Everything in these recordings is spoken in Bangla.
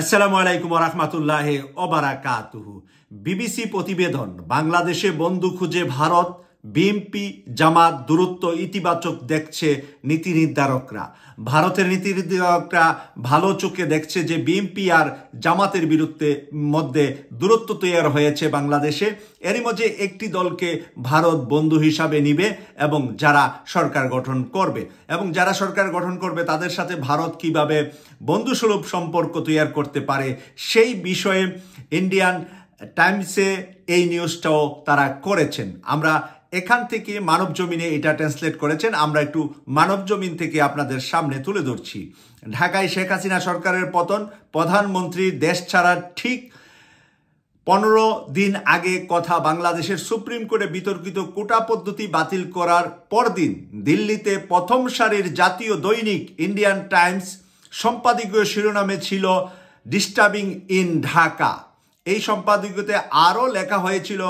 আসসালামু আলাইকুম ওয়া রাহমাতুল্লাহি ওয়া বারাকাতুহু। বিবিসি প্রতিবেদন, বাংলাদেশে বন্ধু খুঁজে ভারত, বিএনপি জামাত দূরত্ব ইতিবাচক দেখছে নীতি নির্ধারকরা। ভারতের নীতি নির্ধারকরা ভালো চোখে দেখছে যে বিএনপি আর জামাতের বিরুদ্ধে মধ্যে দূরত্ব তৈরি হয়েছে বাংলাদেশে। এরই মধ্যে একটি দলকে ভারত বন্ধু হিসাবে নিবে এবং যারা সরকার গঠন করবে তাদের সাথে ভারত কিভাবে বন্ধুসুলভ সম্পর্ক তৈরি করতে পারে সেই বিষয়ে ইন্ডিয়ান টাইমসে এই নিউজটাও তারা করেছেন। আমরা এখান থেকে মানব জমিনে এটা ট্রান্সলেট করেছেন, আমরা একটু মানব জমিন থেকে আপনাদের সামনে তুলে ধরছি। ঢাকায় শেখ হাসিনা সরকারের পতন, প্রধানমন্ত্রী দেশ ছাড়ার ঠিক 15 দিন আগে কথা। বাংলাদেশের সুপ্রিম কোর্টে বিতর্কিত কোটা পদ্ধতি বাতিল করার পরদিন দিল্লিতে প্রথম সারির জাতীয় দৈনিক ইন্ডিয়ান টাইমস সম্পাদকীয় শিরোনামে ছিল ডিস্টার্বিং ইন ঢাকা। এই সম্পাদকীয়তে আরও লেখা হয়েছিল,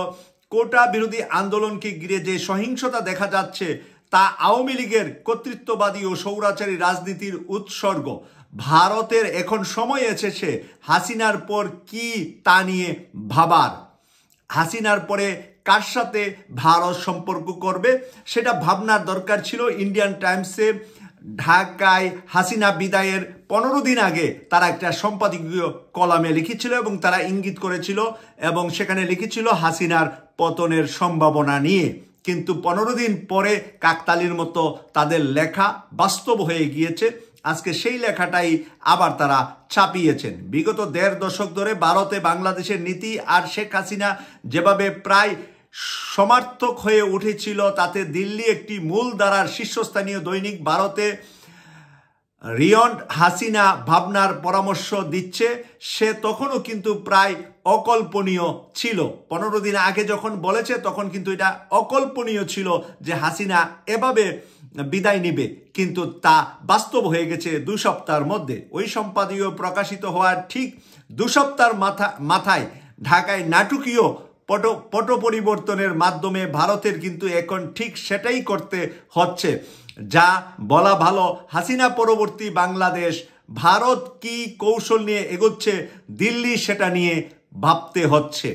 কোটা বিরোধী আন্দোলনকে ঘিরে যে সহিংসতা দেখা যাচ্ছে তা আওয়ামী লীগের কর্তৃত্ববাদী ও স্বৈরাচারী রাজনীতির উৎসর্গ। ভারতের এখন সময় এসেছে হাসিনার পর কি তা নিয়ে ভাবার। হাসিনার পরে কার সাথে ভারত সম্পর্ক করবে সেটা ভাবনার দরকার ছিল। ইন্ডিয়ান টাইমসে ঢাকায় হাসিনা বিদায়ের 15 দিন আগে তারা একটা সম্পাদকীয় কলামে লিখেছিল এবং তারা ইঙ্গিত করেছিল এবং সেখানে লিখেছিল হাসিনার পতনের সম্ভাবনা নিয়ে। কিন্তু 15 দিন পরে কাকতালীর মতো তাদের লেখা বাস্তব হয়ে গিয়েছে। আজকে সেই লেখাটাই আবার তারা ছাপিয়েছেন। বিগত 1.5 দশক ধরে ভারতে বাংলাদেশের নীতি আর শেখ হাসিনা যেভাবে প্রায় সমার্থক হয়ে উঠেছিল তাতে দিল্লি একটি মূল ধারার শীর্ষস্থানীয় দৈনিক ভারতে রিয়ন্ড হাসিনা ভাবনার পরামর্শ দিচ্ছে, সে তখনও কিন্তু প্রায় অকল্পনীয় ছিল। 15 দিন আগে যখন বলেছে তখন কিন্তু এটা অকল্পনীয় ছিল যে হাসিনা এভাবে বিদায় নিবে, কিন্তু তা বাস্তব হয়ে গেছে 2 সপ্তাহের মধ্যে। ওই সম্পাদকীয় প্রকাশিত হওয়ার ঠিক 2 সপ্তাহের মাথায় ঢাকায় নাটকীয় পট পরিবর্তনের মাধ্যমে ভারতের কিন্তু এখন ঠিক সেটাই করতে হচ্ছে, যা বলা ভালো। হাসিনা পরবর্তী বাংলাদেশ ভারত কি কৌশল নিয়ে এগোচ্ছে দিল্লি সেটা নিয়ে ভাবতে হচ্ছে।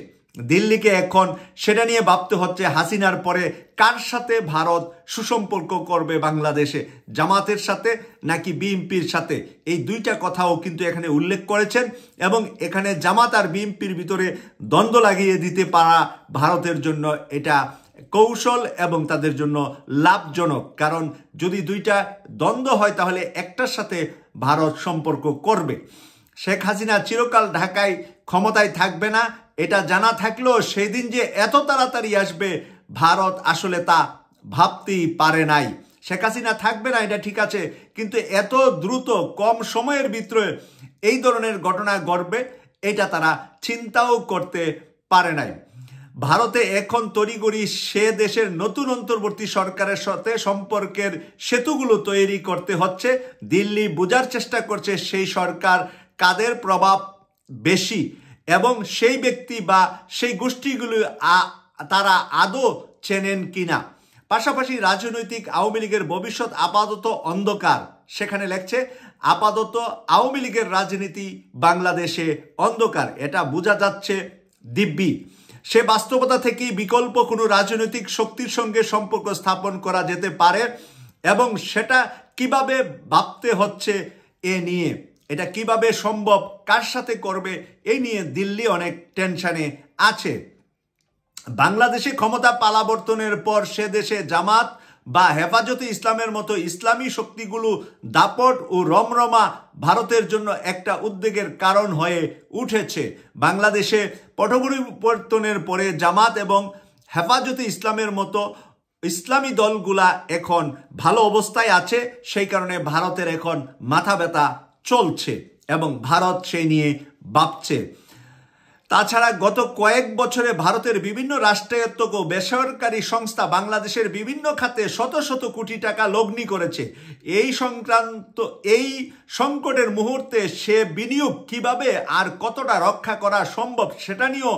দিল্লিকে এখন সেটা নিয়ে ভাবতে হচ্ছে হাসিনার পরে কার সাথে ভারত সুসম্পর্ক করবে বাংলাদেশে, জামাতের সাথে নাকি বিএনপির সাথে। এই 2টা কথাও কিন্তু এখানে উল্লেখ করেছেন এবং এখানে জামাত আর বিএনপির ভিতরে দ্বন্দ্ব লাগিয়ে দিতে পারা ভারতের জন্য এটা কৌশল এবং তাদের জন্য লাভজনক। কারণ যদি 2টা দ্বন্দ্ব হয় তাহলে একটার সাথে ভারত সম্পর্ক করবে। শেখ হাসিনা চিরকাল ঢাকায় ক্ষমতায় থাকবে না এটা জানা থাকলেও সেই দিন যে এত তাড়াতাড়ি আসবে ভারত আসলে তা ভাবতেই পারে নাই। শেখ হাসিনা থাকবে না এটা ঠিক আছে, কিন্তু এত দ্রুত কম সময়ের ভিতরে এই ধরনের ঘটনা ঘটবে এটা তারা চিন্তাও করতে পারে নাই। ভারতে এখন তড়িঘড়ি সে দেশের নতুন অন্তর্বর্তী সরকারের সাথে সম্পর্কের সেতুগুলো তৈরি করতে হচ্ছে। দিল্লি বোঝার চেষ্টা করছে সেই সরকার কাদের প্রভাব বেশি এবং সেই ব্যক্তি বা সেই গোষ্ঠীগুলো তারা আদৌ চেনেন কিনা। পাশাপাশি রাজনৈতিক আওয়ামী লীগের ভবিষ্যৎ আপাতত অন্ধকার। সেখানে লেখছে আপাতত আওয়ামী লীগের রাজনীতি বাংলাদেশে অন্ধকার, এটা বোঝা যাচ্ছে দিব্যি। সে বাস্তবতা থেকে বিকল্প কোনো রাজনৈতিক শক্তির সঙ্গে সম্পর্ক স্থাপন করা যেতে পারে এবং সেটা কিভাবে ভাবতে হচ্ছে এ নিয়ে, এটা কিভাবে সম্ভব, কার সাথে করবে এই নিয়ে দিল্লি অনেক টেনশনে আছে। বাংলাদেশে ক্ষমতা পালাবর্তনের পর সে দেশে জামাত বা হেফাজতে ইসলামের মতো ইসলামী শক্তিগুলো দাপট ও রমরমা ভারতের জন্য একটা উদ্বেগের কারণ হয়ে উঠেছে। বাংলাদেশে পট পরিবর্তনের পরে জামাত এবং হেফাজতে ইসলামের মতো ইসলামী দলগুলা এখন ভালো অবস্থায় আছে, সেই কারণে ভারতের এখন মাথা ব্যথা চলছে এবং ভারত সেই নিয়ে ভাবছে। তাছাড়া গত কয়েক বছরে ভারতের বিভিন্ন রাষ্ট্রায়ত্ত ও বেসরকারি সংস্থা বাংলাদেশের বিভিন্ন খাতে শত শত কোটি টাকা লগ্নি করেছে। এই সংকটের মুহূর্তে সে বিনিয়োগ কিভাবে আর কতটা রক্ষা করা সম্ভব সেটা নিয়েও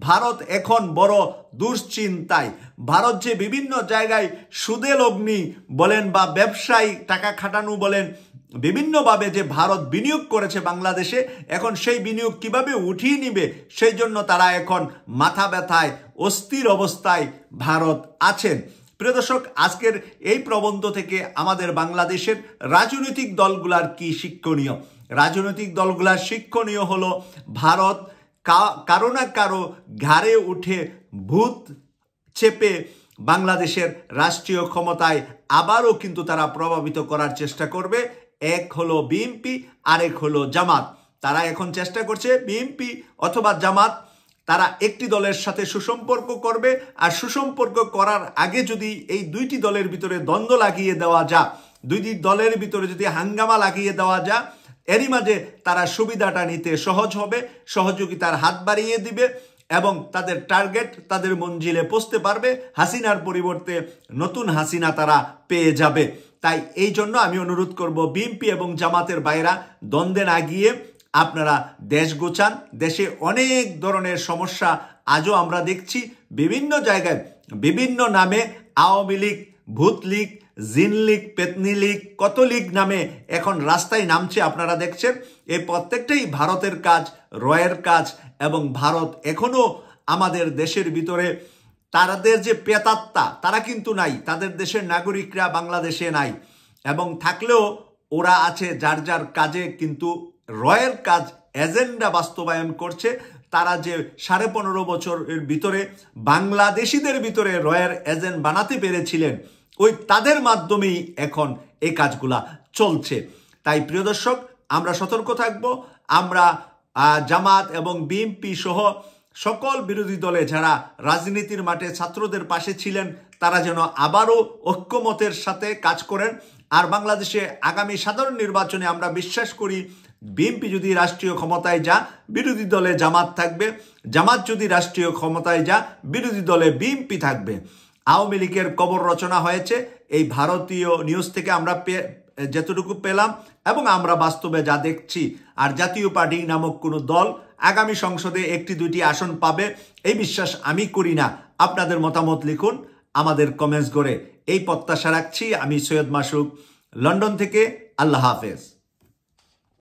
ভারত এখন বড় দুশ্চিন্তায়। ভারত যে বিভিন্ন জায়গায় সুদে লগ্নি বলেন বা ব্যবসায়ী টাকা খাটানো বলেন বিভিন্নভাবে যে ভারত বিনিয়োগ করেছে বাংলাদেশে, এখন সেই বিনিয়োগ কিভাবে উঠিয়ে নিবে সেই জন্য তারা এখন মাথা ব্যথায় অস্থির অবস্থায় ভারত আছেন। প্রিয় দর্শক, আজকের এই প্রবন্ধ থেকে আমাদের বাংলাদেশের রাজনৈতিক দলগুলার কি শিক্ষণীয়? রাজনৈতিক দলগুলার শিক্ষণীয় হলো ভারত কারো না কারো ঘাড়ে উঠে ভূত চেপে বাংলাদেশের রাষ্ট্রীয় ক্ষমতায় আবারও কিন্তু তারা প্রভাবিত করার চেষ্টা করবে। এক হলো বিএনপি, আরেক হলো জামাত। তারা এখন চেষ্টা করছে বিএনপি অথবা জামাত তারা একটি দলের সাথে সুসম্পর্ক করবে, আর সুসম্পর্ক করার আগে যদি এই দুইটি দলের ভিতরে দ্বন্দ্ব লাগিয়ে দেওয়া যায়, দুইটি দলের ভিতরে যদি হাঙ্গামা লাগিয়ে দেওয়া যায়, এরই মাঝে তারা সুবিধাটা নিতে সহজ হবে, সহযোগিতার হাত বাড়িয়ে দিবে এবং তাদের টার্গেট, তাদের মঞ্জিলে পৌঁছতে পারবে। হাসিনার পরিবর্তে নতুন হাসিনা তারা পেয়ে যাবে। তাই এই জন্য আমি অনুরোধ করব বিএনপি এবং জামাতের বাইরা দ্বন্দ্বে না গিয়ে আপনারা দেশ গোছান। দেশে অনেক ধরনের সমস্যা আজও আমরা দেখছি, বিভিন্ন জায়গায় বিভিন্ন নামে আওয়ামী লীগ, ভূত লীগ, জিন লীগ, পেতনি লীগ, কত লীগ নামে এখন রাস্তায় নামছে আপনারা দেখছেন। এই প্রত্যেকটাই ভারতের কাজ, রয়ের কাজ, এবং ভারত এখনো আমাদের দেশের ভিতরে তাদের যে প্রেতাত্মা তারা কিন্তু নাই, তাদের দেশের নাগরিকরা বাংলাদেশে নাই, এবং থাকলেও ওরা আছে যার যার কাজে, কিন্তু রয়ের কাজ এজেন্ডা বাস্তবায়ন করছে। তারা যে 15.5 বছরের ভিতরে বাংলাদেশিদের ভিতরে রয়ের এজেন্ট বানাতে পেরেছিলেন, ওই তাদের মাধ্যমেই এখন এই কাজগুলা চলছে। তাই প্রিয় দর্শক, আমরা সতর্ক থাকব। আমরা জামাত এবং বিএনপি সহ সকল বিরোধী দলে যারা রাজনীতির মাঠে ছাত্রদের পাশে ছিলেন তারা যেন আবারও ঐক্যমতের সাথে কাজ করেন। আর বাংলাদেশে আগামী সাধারণ নির্বাচনে আমরা বিশ্বাস করি বিএনপি যদি রাষ্ট্রীয় ক্ষমতায় যা, বিরোধী দলে জামাত থাকবে, জামাত যদি রাষ্ট্রীয় ক্ষমতায় যা, বিরোধী দলে বিএনপি থাকবে। আওয়ামী লীগের কবর রচনা হয়েছে এই ভারতীয় নিউজ থেকে আমরা যতটুকু পেলাম, এবং আমরা বাস্তবে যা দেখছি। আর জাতীয় পার্টি নামক কোনো দল আগামী সংসদে 1-2টি আসন পাবে এই বিশ্বাস আমি করি না। আপনাদের মতামত লিখুন আমাদের কমেন্টস করে, এই প্রত্যাশা রাখছি। আমি সৈয়দ মাসুক, লন্ডন থেকে। আল্লাহ হাফেজ।